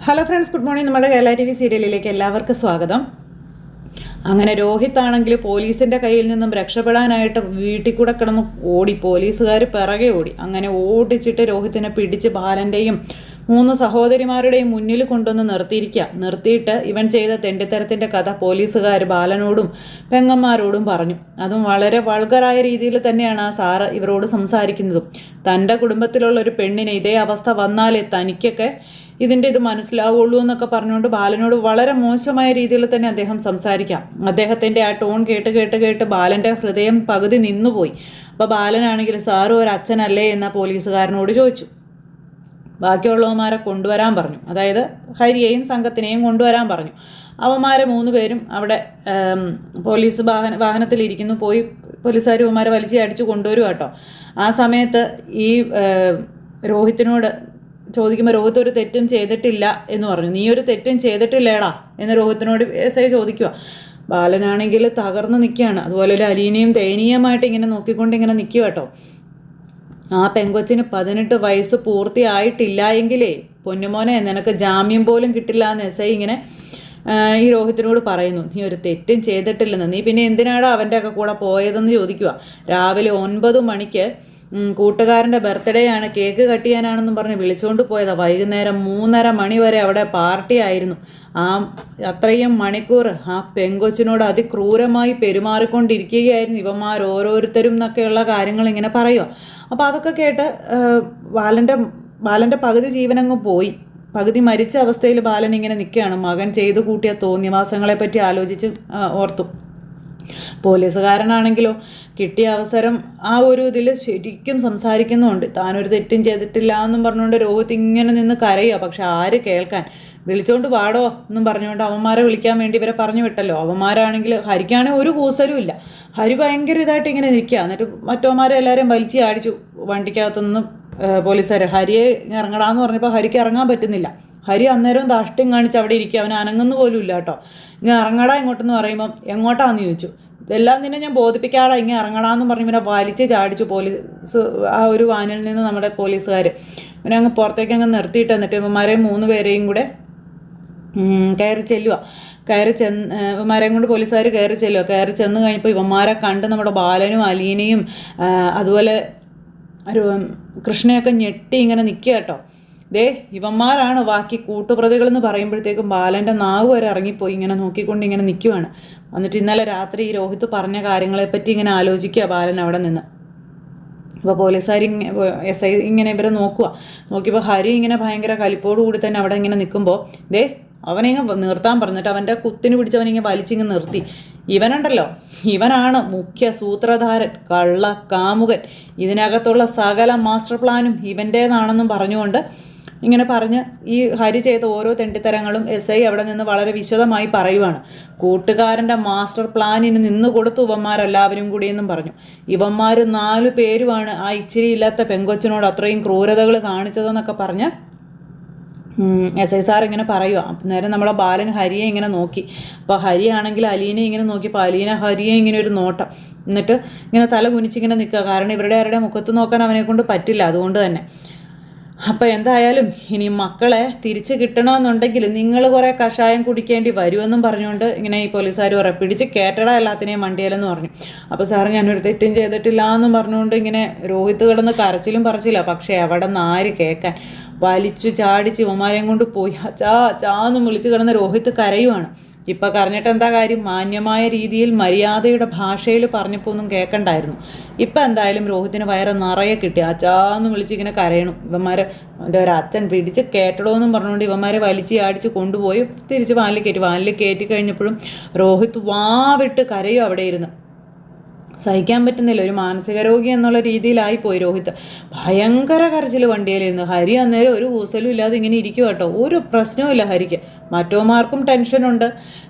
Hello friends, good morning. നമ്മുടെ Kerala TV സീരിയലിലേക്ക് എല്ലാവർക്കും സ്വാഗതം. അങ്ങനെ രോഹിത് ആണെങ്കിൽ പോലീസിൻ്റെ കയ്യിൽ നിന്നും രക്ഷപ്പെടാനായിട്ട് വീട്ടിൽ കൂടെ കിടന്ന് ഓടി. പോലീസുകാർ പിറകെ ഓടി. അങ്ങനെ ഓടിച്ചിട്ട് രോഹിത്തിനെ പിടിച്ച് ബാലൻ്റെയും 3 സഹോദരിമാരുടെയും മുന്നിൽ കൊണ്ടുവന്ന് നിർത്തിയിട്ട് ഇവൻ ചെയ്ത തെണ്ടിത്തരത്തിൻ്റെ കഥ പോലീസുകാർ ബാലനോടും പെങ്ങന്മാരോടും പറഞ്ഞു. അതും വളരെ വൾഗറായ രീതിയിൽ തന്നെയാണ് ആ സാറ് ഇവരോട് സംസാരിക്കുന്നതും. തൻ്റെ കുടുംബത്തിലുള്ള ഒരു പെണ്ണിന് ഇതേ അവസ്ഥ വന്നാലേ തനിക്കൊക്കെ ഇത് മനസ്സിലാവുള്ളൂ എന്നൊക്കെ പറഞ്ഞുകൊണ്ട് ബാലനോട് വളരെ മോശമായ രീതിയിൽ തന്നെ അദ്ദേഹം സംസാരിക്കാം. അദ്ദേഹത്തിൻ്റെ ആ ടോൺ കേട്ട് ബാലൻ്റെ ഹൃദയം പകുതി നിന്നുപോയി. അപ്പോൾ ബാലനാണെങ്കിൽ സാറ് ഒരു അച്ഛനല്ലേ എന്ന പോലീസുകാരനോട് ചോദിച്ചു. ബാക്കിയുള്ളവന്മാരെ കൊണ്ടുവരാൻ പറഞ്ഞു. അതായത് ഹരിയെയും സംഘത്തിനെയും കൊണ്ടുവരാൻ പറഞ്ഞു. അവന്മാരെ 3 പേരും അവിടെ പോലീസ് വാഹനത്തിലിരിക്കുന്നു. പോയി പോലീസുകാർ അവന്മാരെ വലിച്ച് അടിച്ച് കൊണ്ടുവരും കേട്ടോ. ആ സമയത്ത് ഈ രോഹിത്തിനോട് ചോദിക്കുമ്പോൾ രോഹിത് ഒരു തെറ്റും ചെയ്തിട്ടില്ല എന്ന് പറഞ്ഞു. നീ ഒരു തെറ്റും ചെയ്തിട്ടില്ലേടാ എന്ന് രോഹിത്തിനോട് എസ് ഐ ചോദിക്കുക. ബാലനാണെങ്കിൽ തകർന്ന് നിൽക്കുകയാണ്. അതുപോലെ അലീനയും ദയനീയമായിട്ട് ഇങ്ങനെ നോക്കിക്കൊണ്ട് ഇങ്ങനെ നിൽക്കുക കേട്ടോ. ആ പെങ്കൊച്ചിന് 18 വയസ്സ് പൂർത്തിയായിട്ടില്ല എങ്കിലേ പൊന്നുമോനെ നിനക്ക് ജാമ്യം പോലും കിട്ടില്ല എന്ന് എസ് ഐ ഇങ്ങനെ ഈ രോഹിത്തിനോട് പറയുന്നു. നീ ഒരു തെറ്റും ചെയ്തിട്ടില്ലെന്ന്. നീ പിന്നെ എന്തിനാടാ അവൻ്റെ ഒക്കെ കൂടെ പോയതെന്ന് ചോദിക്കുക. രാവിലെ 9 മണിക്ക് കൂട്ടുകാരൻ്റെ ബർത്ത്ഡേ ആണ്, കേക്ക് കട്ട് ചെയ്യാനാണെന്നും പറഞ്ഞ് വിളിച്ചുകൊണ്ട് പോയതാണ്. വൈകുന്നേരം 3:30 മണി വരെ അവിടെ പാർട്ടി ആയിരുന്നു. അത്രയും മണിക്കൂർ ആ പെങ്കൊച്ചിനോട് അതിക്രൂരമായി പെരുമാറിക്കൊണ്ടിരിക്കുകയായിരുന്നു ഇവന്മാർ ഓരോരുത്തരും എന്നൊക്കെയുള്ള കാര്യങ്ങൾ ഇങ്ങനെ പറയുക. അപ്പോൾ അതൊക്കെ കേട്ട് ബാലൻ്റെ പകുതി ജീവനങ്ങ് പോയി. പകുതി മരിച്ച അവസ്ഥയിൽ ബാലൻ ഇങ്ങനെ നിൽക്കുകയാണ്. മകൻ ചെയ്തു കൂട്ടിയ തോന്നിവാസങ്ങളെപ്പറ്റി ആലോചിച്ച് ഓർത്തു. പോലീസുകാരനാണെങ്കിലോ കിട്ടിയ അവസരം ആ ഒരു ഇതിൽ ശരിക്കും സംസാരിക്കുന്നുണ്ട്. താനൊരു തെറ്റും ചെയ്തിട്ടില്ല എന്നും പറഞ്ഞുകൊണ്ട് രോഹിത് ഇങ്ങനെ നിന്ന് കരയുക. പക്ഷെ ആര് കേൾക്കാൻ? വിളിച്ചോണ്ട് പാടോ എന്നും പറഞ്ഞുകൊണ്ട് അവന്മാരെ വിളിക്കാൻ വേണ്ടി ഇവരെ പറഞ്ഞു വിട്ടല്ലോ. അവന്മാരാണെങ്കിൽ ഹരിക്കാണെങ്കിൽ ഒരു കൂസലും ഇല്ല. ഹരി ഭയങ്കര ഇതായിട്ട് ഇങ്ങനെ നിൽക്കുക. എന്നിട്ട് മറ്റവന്മാരെ എല്ലാവരെയും വലിച്ച് ആടിച്ചു വണ്ടിക്കകത്തുനിന്ന് പോലീസുകാർ. ഹരിയെ ഇറങ്ങടാന്ന് പറഞ്ഞപ്പോൾ ഹരിക്ക് ഇറങ്ങാൻ പറ്റുന്നില്ല. ഹരി അന്നേരം ദാഷ്ട്യം കാണിച്ച് അവിടെ ഇരിക്കുക. അവൻ അനങ്ങുന്ന പോലും ഇല്ല കേട്ടോ. ഇങ്ങനെ ഇറങ്ങടാ ഇങ്ങോട്ടെന്ന് പറയുമ്പം എങ്ങോട്ടാന്ന് ചോദിച്ചു. ഇതെല്ലാം തന്നെ ഞാൻ ബോധിപ്പിക്കാടാ ഇങ്ങനെ ഇറങ്ങടാന്ന് പറഞ്ഞ് ഇവനെ വലിച്ച് ചാടിച്ചു പോലീസ് ആ ഒരു വാനിൽ നിന്ന് നമ്മുടെ പോലീസുകാർ. ഇവനെ അങ്ങ് പുറത്തേക്ക് അങ്ങ് നിർത്തിയിട്ട് എന്നിട്ട് ഇവന്മാരെ 3 പേരെയും കൂടെ കയറി ഇവന്മാരെയും കൊണ്ട് പോലീസുകാർ കയറി ചെന്ന് കഴിഞ്ഞപ്പോൾ ഇവന്മാരെ കണ്ട് നമ്മുടെ ബാലനും അലീനയും അതുപോലെ ഒരു കൃഷ്ണയൊക്കെ ഞെട്ടി ഇങ്ങനെ നിൽക്കുക കേട്ടോ. ഇവന്മാരാണ് ബാക്കി കൂട്ടുപ്രതികളെന്ന് പറയുമ്പോഴത്തേക്കും ബാലൻ്റെ നാവ് വരെ ഇറങ്ങിപ്പോയി. ഇങ്ങനെ നോക്കിക്കൊണ്ട് ഇങ്ങനെ നിൽക്കുവാണ്. എന്നിട്ട് ഇന്നലെ രാത്രി ഈ രോഹിത് പറഞ്ഞ കാര്യങ്ങളെപ്പറ്റി ഇങ്ങനെ ആലോചിക്കുക ബാലൻ അവിടെ നിന്ന്. അപ്പോൾ പോലീസുകാർ എസ് ഐ ഇങ്ങനെ ഇവരെ നോക്കിയപ്പോൾ ഹരി ഇങ്ങനെ ഭയങ്കര കലിപ്പോടുകൂടി തന്നെ അവിടെ ഇങ്ങനെ നിൽക്കുമ്പോൾ അവനിങ്ങ് നിർത്താൻ പറഞ്ഞിട്ട് അവൻ്റെ കുത്തിന് പിടിച്ചവനിങ്ങനെ വലിച്ചിങ്ങ് നിർത്തി. ഇവനുണ്ടല്ലോ, ഇവനാണ് മുഖ്യ സൂത്രധാരൻ, കള്ള കാമുകൻ. ഇതിനകത്തുള്ള സകല മാസ്റ്റർ പ്ലാനും ഇവൻ്റേതാണെന്നും പറഞ്ഞുകൊണ്ട് ഇങ്ങനെ പറഞ്ഞ് ഈ ഹരി ചെയ്ത ഓരോ തെണ്ടിത്തരങ്ങളും എസ് ഐ അവിടെ നിന്ന് വളരെ വിശദമായി പറയുവാണ്. കൂട്ടുകാരൻ്റെ മാസ്റ്റർ പ്ലാനിന് നിന്ന് കൊടുത്തു ഇവന്മാരെല്ലാവരും കൂടിയെന്നും പറഞ്ഞു. ഇവന്മാർ 4 പേരുമാണ് ആ ഇച്ചിരി ഇല്ലാത്ത പെങ്കൊച്ചിനോട് അത്രയും ക്രൂരതകൾ കാണിച്ചതെന്നൊക്കെ പറഞ്ഞ് എസ് ഐ സാർ ഇങ്ങനെ പറയുക. നേരം നമ്മളെ ബാലൻ ഹരിയെ ഇങ്ങനെ നോക്കി. അപ്പോൾ ഹരി ആണെങ്കിൽ അലീനെ ഇങ്ങനെ നോക്കിയപ്പോൾ അലീന ഹരിയെ ഇങ്ങനെ ഒരു നോട്ടം. എന്നിട്ട് ഇങ്ങനെ തല കുനിച്ചിങ്ങനെ നിൽക്കുക. കാരണം ഇവരുടെ ആരുടെ മുഖത്ത് നോക്കാൻ അവനെ കൊണ്ട് പറ്റില്ല. അതുകൊണ്ട് തന്നെ അപ്പോൾ എന്തായാലും ഇനി മക്കളെ തിരിച്ച് കിട്ടണമെന്നുണ്ടെങ്കിൽ നിങ്ങൾ കുറേ കഷായം കുടിക്കേണ്ടി വരുമെന്നും പറഞ്ഞുകൊണ്ട് ഇങ്ങനെ ഈ പോലീസുകാർ പിടിച്ച് കയറ്റട എല്ലാത്തിനെയും വണ്ടിയിലെന്ന് പറഞ്ഞു. അപ്പോൾ സാറ് ഞാനൊരു തെറ്റും ചെയ്തിട്ടില്ല എന്നും പറഞ്ഞുകൊണ്ട് ഇങ്ങനെ രോഹിത് കിടന്ന് കരച്ചിലും പറച്ചില്ല. പക്ഷേ അവിടെ നിന്ന് ആര് കേൾക്കാൻ? വലിച്ചു ചാടിച്ച് ഇവന്മാരെയും കൊണ്ട് പോയി ചാന്നും വിളിച്ച് കിടന്ന് രോഹിത് കരയുവാണ്. ഇപ്പം കരഞ്ഞിട്ട് എന്താ കാര്യം? മാന്യമായ രീതിയിൽ മര്യാദയുടെ ഭാഷയിൽ പറഞ്ഞപ്പോൾ ഒന്നും കേൾക്കണ്ടായിരുന്നു. ഇപ്പം എന്തായാലും രോഹിത്തിന് വയറ് നിറയെ കിട്ടി. ചാന്ന് വിളിച്ചിങ്ങനെ കരയണു. എൻ്റെ ഒരച്ഛൻ പിടിച്ച് കേട്ടടോ എന്നും പറഞ്ഞുകൊണ്ട് ഇവന്മാരെ വലിച്ച് അടിച്ച് കൊണ്ടുപോയി തിരിച്ച് വാനിൽ കയറ്റി കഴിഞ്ഞപ്പോഴും രോഹിത് വാവിട്ട് കരയും അവിടെ ഇരുന്ന്. സഹിക്കാൻ പറ്റുന്നില്ല. ഒരു മാനസിക രോഗി എന്നുള്ള രീതിയിലായിപ്പോയി രോഹിത്. ഭയങ്കര കരച്ചിൽ വണ്ടിയിലിരുന്നു. ഹരി അന്നേരം ഒരു കൂസലും ഇല്ലാതെ ഇങ്ങനെ ഇരിക്കും കേട്ടോ. ഒരു പ്രശ്നവും ഇല്ല ഹരിക്ക്. മറ്റോമാർക്കും ടെൻഷനുണ്ട്.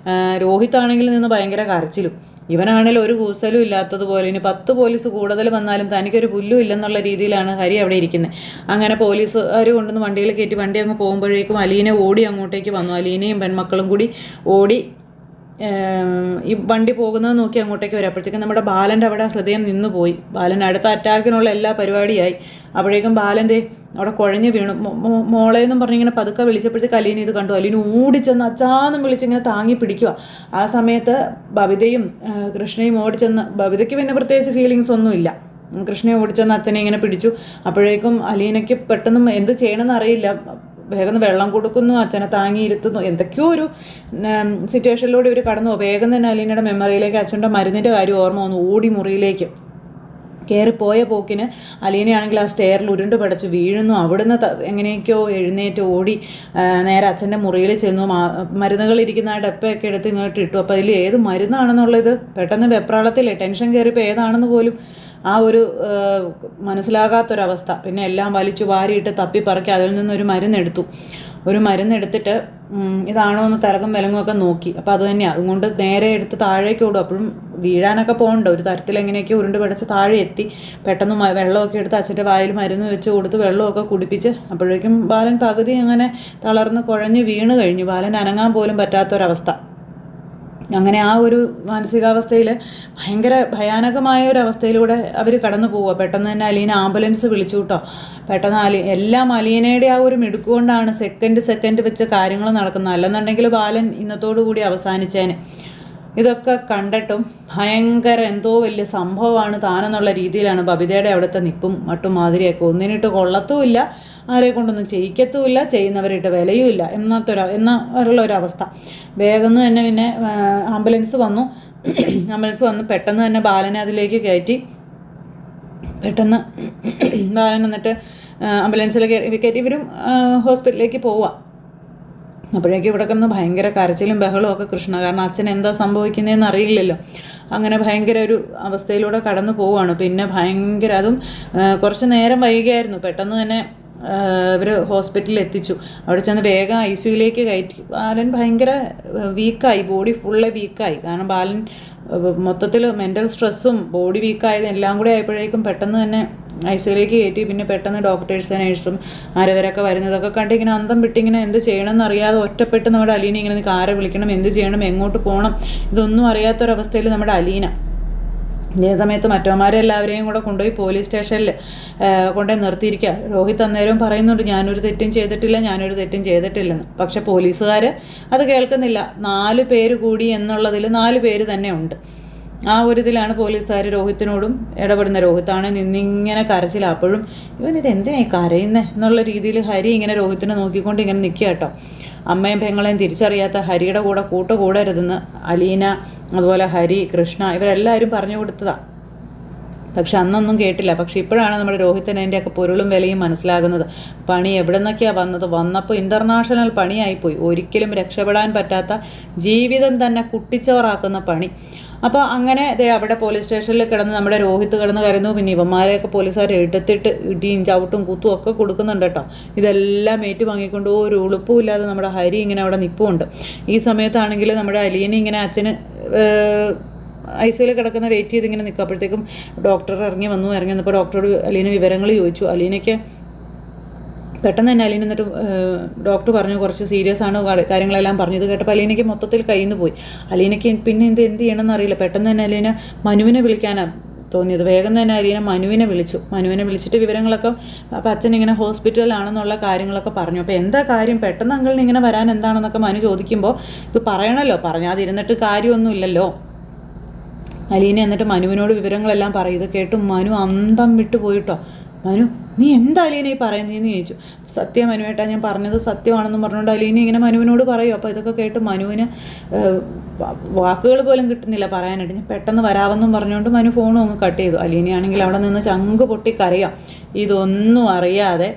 രോഹിത് ആണെങ്കിൽ നിന്ന് ഭയങ്കര കരച്ചിലും. ഇവനാണെങ്കിൽ ഒരു കൂസലും ഇല്ലാത്തതുപോലെ. ഇനി 10 പോലീസ് കൂടുതൽ വന്നാലും തനിക്കൊരു പുല്ലും ഇല്ലെന്നുള്ള രീതിയിലാണ് ഹരി അവിടെ ഇരിക്കുന്നത്. അങ്ങനെ പോലീസുകാർ കൊണ്ടുവന്ന് വണ്ടിയിൽ കയറ്റി വണ്ടി അങ്ങ് പോകുമ്പോഴേക്കും അലീന ഓടി അങ്ങോട്ടേക്ക് വന്നു. അലീനയും പെൺമക്കളും കൂടി ഓടി ഈ വണ്ടി പോകുന്നത് നോക്കി അങ്ങോട്ടേക്ക് വരും. അപ്പോഴത്തേക്കും നമ്മുടെ ബാലൻ്റെ അവിടെ ഹൃദയം നിന്നു പോയി. ബാലൻ അടുത്ത അറ്റാക്കിനുള്ള എല്ലാ പരിപാടിയായി. അപ്പോഴേക്കും ബാലൻ്റെ അവിടെ കുഴഞ്ഞു വീണു. മോളേന്നും പറഞ്ഞിങ്ങനെ പതുക്കെ വിളിച്ചപ്പോഴത്തേക്ക് അലീന ഇത് കണ്ടു. അലീന ഓടിച്ചെന്ന് അച്ചാന്നും വിളിച്ചിങ്ങനെ താങ്ങി പിടിക്കുക. ആ സമയത്ത് ബബിതയും കൃഷ്ണയും ഓടിച്ചെന്ന്, ബബിതയ്ക്ക് പിന്നെ പ്രത്യേകിച്ച് ഫീലിങ്സ് ഒന്നുമില്ല, കൃഷ്ണയെ ഓടിച്ചെന്ന് അച്ഛനെ ഇങ്ങനെ പിടിച്ചു. അപ്പോഴേക്കും അലീനയ്ക്ക് പെട്ടെന്ന് എന്ത് ചെയ്യണമെന്ന് അറിയില്ല. വേഗം വെള്ളം കൊടുക്കുന്നു, അച്ഛനെ താങ്ങിയിരുത്തുന്നു, എന്തൊക്കെയോ ഒരു സിറ്റുവേഷനിലൂടെ ഇവർ കടന്നു. വേഗം തന്നെ അലീനയുടെ മെമ്മറിയിലേക്ക് അച്ഛൻ്റെ മരുന്നിൻ്റെ കാര്യം ഓർമ്മ വന്നു. ഓടി മുറിയിലേക്ക് കയറിപ്പോയ പോക്കിന് അലീനയാണെങ്കിൽ ആ സ്റ്റെയറിൽ ഉരുണ്ട് പടച്ച് വീഴുന്നു. അവിടുന്ന് എങ്ങനെയൊക്കെയോ എഴുന്നേറ്റ് ഓടി നേരെ അച്ഛൻ്റെ മുറിയിൽ ചെന്നു. മരുന്നുകൾ ഇരിക്കുന്ന ആ ഡപ്പയൊക്കെ എടുത്ത് ഇങ്ങോട്ട് ഇട്ടു. അപ്പോൾ അതിൽ ഏത് മരുന്നാണെന്നുള്ളത് പെട്ടെന്ന് വെപ്രാളത്തില്ലേ, ടെൻഷൻ കയറിയപ്പോൾ ഏതാണെന്ന് പോലും ആ ഒരു മനസ്സിലാകാത്തൊരവസ്ഥ. പിന്നെ എല്ലാം വലിച്ചു വാരിയിട്ട് തപ്പിപ്പറക്കി അതിൽ നിന്നൊരു മരുന്നെടുത്തു. ഒരു മരുന്നെടുത്തിട്ട് ഇതാണോ എന്ന് തലകും വിലങ്ങുമൊക്കെ നോക്കി. അപ്പോൾ അത് തന്നെയാണ്. അതുകൊണ്ട് നേരെ എടുത്ത് താഴേക്ക് ഓടും. അപ്പോഴും വീഴാനൊക്കെ പോകണ്ട, ഒരു തരത്തിൽ എങ്ങനെയൊക്കെ ഉരുണ്ട് പിടച്ച് താഴെ എത്തി. പെട്ടെന്ന് വെള്ളമൊക്കെ എടുത്ത് അച്ഛൻ്റെ വായിൽ മരുന്ന് വെച്ച് കൊടുത്ത് വെള്ളമൊക്കെ കുടിപ്പിച്ച് അപ്പോഴേക്കും ബാലൻ പകുതി അങ്ങനെ തളർന്ന് കുഴഞ്ഞ് വീണ് കഴിഞ്ഞു. ബാലൻ അനങ്ങാൻ പോലും പറ്റാത്തൊരവസ്ഥ. അങ്ങനെ ആ ഒരു മാനസികാവസ്ഥയിൽ ഭയങ്കര ഭയാനകമായ ഒരു അവസ്ഥയിലൂടെ അവർ കടന്നു പോവുക. പെട്ടെന്ന് തന്നെ അലീന ആംബുലൻസ് വിളിച്ചു കേട്ടോ. പെട്ടെന്ന് എല്ലാം അലീനയുടെ ആ ഒരു മിടുക്കുകൊണ്ടാണ് സെക്കൻഡ് വെച്ച് കാര്യങ്ങൾ നടക്കുന്നത്. അല്ലെന്നുണ്ടെങ്കിൽ ബാലൻ ഇന്നത്തോടു കൂടി അവസാനിച്ചേനെ. ഇതൊക്കെ കണ്ടിട്ടും ഭയങ്കര എന്തോ വലിയ സംഭവമാണ് താനെന്നുള്ള രീതിയിലാണ് ബബിതയുടെ അവിടുത്തെ നിപ്പും മട്ടും മാതിരിയൊക്കെ. ഒന്നിനിട്ട് കൊള്ളത്തുമില്ല, ആരെ കൊണ്ടൊന്നും ചെയ്യിക്കത്തുമില്ല, ചെയ്യുന്നവരിട്ട് വിലയുമില്ല എന്നുള്ള ഒരവസ്ഥ. വേഗം തന്നെ പിന്നെ ആംബുലൻസ് വന്നു പെട്ടെന്ന് തന്നെ ബാലനെ അതിലേക്ക് കയറ്റി. പെട്ടെന്ന് ബാലൻ എന്നിട്ട് ആംബുലൻസിൽ കയറ്റി ഇവരും ഹോസ്പിറ്റലിലേക്ക് പോവുക. അപ്പോഴേക്കും ഇവിടെ കിടന്ന് ഭയങ്കര കരച്ചിലും ബഹളവും ഒക്കെ കൃഷ്ണ. കാരണം അച്ഛൻ എന്താ സംഭവിക്കുന്നതെന്ന് അറിയില്ലല്ലോ. അങ്ങനെ ഭയങ്കര ഒരു അവസ്ഥയിലൂടെ കടന്നു പോവുകയാണ്. പിന്നെ ഭയങ്കര അതും കുറച്ച് നേരം വൈകിയായിരുന്നു. പെട്ടെന്ന് തന്നെ ഇവർ ഹോസ്പിറ്റലിൽ എത്തിച്ചു. അവിടെ ചെന്ന് വേഗം ICUയിലേക്ക് കയറ്റി. ബാലൻ ഭയങ്കര വീക്കായി, ബോഡി ഫുള്ള് വീക്കായി. കാരണം ബാലൻ മൊത്തത്തിൽ മെൻ്റൽ സ്ട്രെസ്സും ബോഡി വീക്കായതും എല്ലാം കൂടി ആയപ്പോഴേക്കും പെട്ടെന്ന് തന്നെ ICUയിലേക്ക് കയറ്റി. പിന്നെ പെട്ടെന്ന് ഡോക്ടേഴ്സും നേഴ്സും ആരവരൊക്കെ വരുന്നതൊക്കെ കണ്ട് ഇങ്ങനെ അന്തം വിട്ടിങ്ങനെ എന്ത് ചെയ്യണമെന്ന് അറിയാതെ ഒറ്റപ്പെട്ട് നമ്മുടെ അലീന ഇങ്ങനെ ആരെ വിളിക്കണം, എന്ത് ചെയ്യണം, എങ്ങോട്ട് പോകണം, ഇതൊന്നും അറിയാത്തൊരവസ്ഥയിൽ നമ്മുടെ അലീന. ഇതേ സമയത്ത് മറ്റവന്മാരെല്ലാവരെയും കൂടെ കൊണ്ടുപോയി പോലീസ് സ്റ്റേഷനിൽ കൊണ്ടുപോയി നിർത്തിയിരിക്കുക. രോഹിത് അന്നേരവും പറയുന്നുണ്ട് ഞാനൊരു തെറ്റും ചെയ്തിട്ടില്ലെന്ന്. പക്ഷെ പോലീസുകാർ അത് കേൾക്കുന്നില്ല. 4 പേര് കൂടി എന്നുള്ളതിൽ 4 പേര് തന്നെ ഉണ്ട്. ആ ഒരു ഇതിലാണ് പോലീസുകാർ രോഹിത്തിനോടും ഇടപെടുന്നത്. രോഹിത്താണ് നിന്നിങ്ങനെ കരച്ചില്ല. അപ്പോഴും ഇവനിത് എന്തിനായി കരയുന്നത് എന്നുള്ള രീതിയിൽ ഹരി ഇങ്ങനെ രോഹിത്തിനെ നോക്കിക്കൊണ്ട് ഇങ്ങനെ നിൽക്കുക കേട്ടോ. അമ്മയും പെങ്ങളെയും തിരിച്ചറിയാത്ത ഹരിയുടെ കൂടരുതെന്ന് അലീന, അതുപോലെ ഹരി, കൃഷ്ണ ഇവരെല്ലാവരും പറഞ്ഞു കൊടുത്തതാണ്. പക്ഷെ അന്നൊന്നും കേട്ടില്ല. പക്ഷെ ഇപ്പോഴാണ് നമ്മുടെ രോഹിത്തിന് അതിൻ്റെയൊക്കെ പൊരുളും വിലയും മനസ്സിലാകുന്നത്. പണി എവിടെ നിന്നൊക്കെയാണ് വന്നപ്പോൾ ഇൻ്റർനാഷണൽ പണിയായിപ്പോയി. ഒരിക്കലും രക്ഷപ്പെടാൻ പറ്റാത്ത, ജീവിതം തന്നെ കുട്ടിച്ചോറാക്കുന്ന പണി. അപ്പോൾ അങ്ങനെ അവിടെ പോലീസ് സ്റ്റേഷനിൽ കിടന്ന് നമ്മുടെ രോഹിത്ത് കിടന്ന് കരുന്നു. പിന്നെ ഇവന്മാരെയൊക്കെ പോലീസുകാർ എടുത്തിട്ട് ഇടിയും ചവിട്ടും കുത്തും ഒക്കെ കൊടുക്കുന്നുണ്ട് കേട്ടോ. ഇതെല്ലാം ഏറ്റുവാങ്ങിക്കൊണ്ട് ഒരു ഉളുപ്പുമില്ലാതെ നമ്മുടെ ഹരി ഇങ്ങനെ അവിടെ നിൽപ്പുണ്ട്. ഈ സമയത്താണെങ്കിൽ നമ്മുടെ അലീന ഇങ്ങനെ അച്ഛന് ICUയിൽ കിടക്കുന്ന വെയിറ്റ് ചെയ്ത് ഇങ്ങനെ നിൽക്കും. അപ്പോഴത്തേക്കും ഡോക്ടർ ഇറങ്ങി വന്നപ്പോൾ ഡോക്ടറോട് അലീന വിവരങ്ങൾ ചോദിച്ചു. അലീനയ്ക്ക് പെട്ടെന്ന് തന്നെ അലീന എന്നിട്ട് ഡോക്ടർ പറഞ്ഞു കുറച്ച് സീരിയസ് ആണ് കാര്യങ്ങളെല്ലാം പറഞ്ഞത് കേട്ടപ്പോൾ അലീനയ്ക്ക് മൊത്തത്തിൽ കയ്യിൽ നിന്ന് പോയി. അലീനയ്ക്ക് പിന്നെ എന്ത് ചെയ്യണമെന്ന് അറിയില്ല. പെട്ടെന്ന് തന്നെ അലീന മനുവിനെ വിളിക്കാനാണ് തോന്നിയത്. വേഗം തന്നെ അലീന മനുവിനെ വിളിച്ചിട്ട് വിവരങ്ങളൊക്കെ, അപ്പോൾ അച്ഛൻ ഇങ്ങനെ ഹോസ്പിറ്റലിലാണെന്നുള്ള കാര്യങ്ങളൊക്കെ പറഞ്ഞു. അപ്പോൾ എന്താ കാര്യം, പെട്ടെന്ന് അങ്കിളിന് ഇങ്ങനെ വരാൻ എന്താണെന്നൊക്കെ മനു ചോദിക്കുമ്പോൾ ഇത് പറയണമല്ലോ, പറഞ്ഞാതിരുന്നിട്ട് കാര്യമൊന്നുമില്ലല്ലോ. അലീന എന്നിട്ട് മനുവിനോട് വിവരങ്ങളെല്ലാം പറയും. ഇത് കേട്ടു മനു അന്തം വിട്ടു പോയിട്ടോ. മനു നീ എന്താ അലീന ഈ പറയുന്നതെന്ന് ചോദിച്ചു. സത്യം മനുവേട്ടാ, ഞാൻ പറഞ്ഞത് സത്യമാണെന്നും പറഞ്ഞുകൊണ്ട് അലീന ഇങ്ങനെ മനുവിനോട് പറയും. അപ്പോൾ ഇതൊക്കെ കേട്ട് മനുവിന് വാക്കുകൾ പോലും കിട്ടുന്നില്ല പറയാനായിട്ട്. ഞാൻ പെട്ടെന്ന് വരാമെന്നും പറഞ്ഞുകൊണ്ട് മനു ഫോണും അങ്ങ് കട്ട് ചെയ്തു. അലീനയാണെങ്കിൽ അവിടെ നിന്ന് ചങ്ക് പൊട്ടി കരയാം. ഇതൊന്നും അറിയാതെ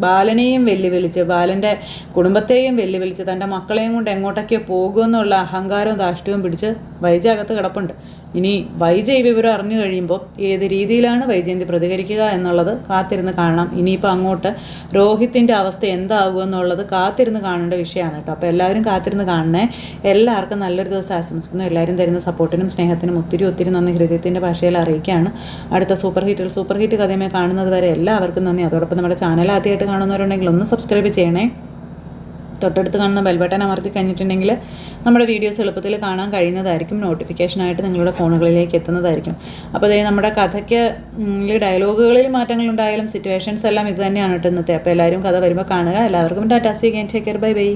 ബാലനെയും വെല്ലുവിളിച്ച്, ബാലൻ്റെ കുടുംബത്തെയും വെല്ലുവിളിച്ച്, തൻ്റെ മക്കളെയും കൊണ്ട് എങ്ങോട്ടൊക്കെ പോകുമെന്നുള്ള അഹങ്കാരവും ധാഷ്ട്യവും പിടിച്ച് വൈജയകത്ത് കിടപ്പുണ്ട്. ഇനി വൈജ ഈ വിവരം അറിഞ്ഞു കഴിയുമ്പോൾ ഏത് രീതിയിലാണ് വൈജയന്തി പ്രതികരിക്കുക എന്നുള്ളത് കാത്തിരുന്ന് കാണണം. ഇനിയിപ്പോൾ അങ്ങോട്ട് രോഹിത്തിൻ്റെ അവസ്ഥ എന്താകുമെന്നുള്ളത് കാത്തിരുന്ന് കാണേണ്ട വിഷയമാണ് കേട്ടോ. അപ്പോൾ എല്ലാവരും കാത്തിരുന്ന് കാണണേ. എല്ലാവർക്കും നല്ലൊരു ദിവസം ആശംസിക്കുന്നു. എല്ലാവരും തരുന്ന സപ്പോർട്ടിനും സ്നേഹത്തിനും ഒത്തിരി നന്ദി ഹൃദയത്തിൻ്റെ ഭാഷയിൽ അറിയിക്കുകയാണ്. അടുത്ത സൂപ്പർ ഹിറ്റ് കഥയുമായി കാണുന്നത് വരെ എല്ലാവർക്കും നന്ദി. അതോടൊപ്പം നമ്മുടെ ചാനൽ ആദ്യമായിട്ട് കാണുന്നവരുണ്ടെങ്കിൽ ഒന്ന് സബ്സ്ക്രൈബ് ചെയ്യണേ. തൊട്ടടുത്ത് കാണുന്ന ബെൽ ബട്ടൺ അമർത്തി കഴിഞ്ഞിട്ടുണ്ടെങ്കിൽ നമ്മുടെ വീഡിയോസ് എളുപ്പത്തിൽ കാണാൻ കഴിയുന്നതായിരിക്കും. നോട്ടിഫിക്കേഷനായിട്ട് നിങ്ങളുടെ ഫോണുകളിലേക്ക് എത്തുന്നതായിരിക്കും. അപ്പോൾ അതേ നമ്മുടെ കഥയ്ക്ക് ഡയലോഗുകളിൽ മാറ്റങ്ങളുണ്ടായാലും സിറ്റുവേഷൻസ് എല്ലാം ഇത് തന്നെയാണ് കേട്ടോ ഇന്നത്തെ. അപ്പോൾ എല്ലാവരും കഥ വരുമ്പോൾ കാണുക. എല്ലാവർക്കും tata, see again, take care, bye by.